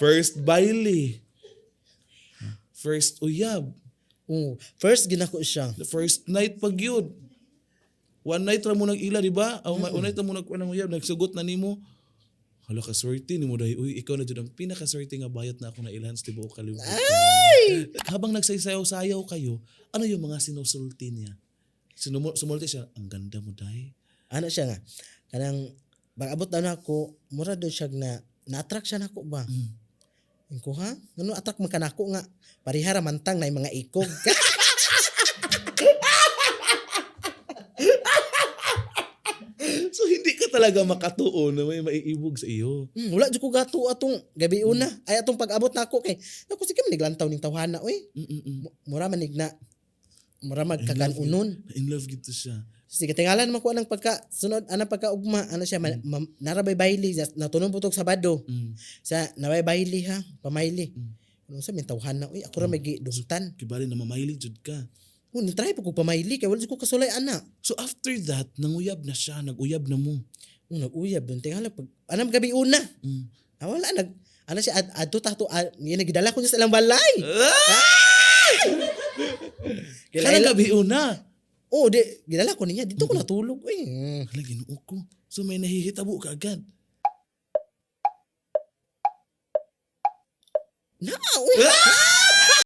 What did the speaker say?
First baile. First uyab. First ginako siya. The first night pag yun. One night ra mo nag-ila, di ba? One night ra mo nag-unang uyab, nagsugot na nimo. Hala ka swerte nimo dahil, uy, ikaw na dyan ang pinakaswerte nga bayat na ako na ilhan sa tibuok kalibutan. Habang nagsayaw-sayaw kayo, ano yung mga sinusulti niya? Sumulti siya, ang ganda mo dahil. Ano siya nga, kanang pag-abot daw na ako, mura doon siya na-attract siya na ako ba? Ko ha? Ano attract man ka na ako nga? Parihara mantang na yung mga ikog. So hindi ka talaga makatuon na may maiibog sa iyo. Wala dyan ko gato atong gabi una. Ay atong pag-abot na ako kay ako sige maniglantaw ning tawhana oy. Mura manig na. Mura magkakanunon. In love gito siya. Sige tingalan man ko anang pagka sunod anang pagkaugma ano siya narabay bayli natunon putog Sabado. Sa naway bayli ha, pamayli. Ano sa tawhana oy ako ra may gidungtan. Kibali na mamayli jud ka. Ni-try po ko pamayli kay wala ko kasulay ana. So after that, nanguyab na siya, nag-uyab na mo. Nag-uyab doon tingala pag anam gabi una. Wala ano siya adto tato yan nagdala ko niya sa ilang balay. Kaya gabi una. Di gidala ko niya dito ko natulog eh. Hala, Ginoo ko. So may nahihitabo ka agad. Na,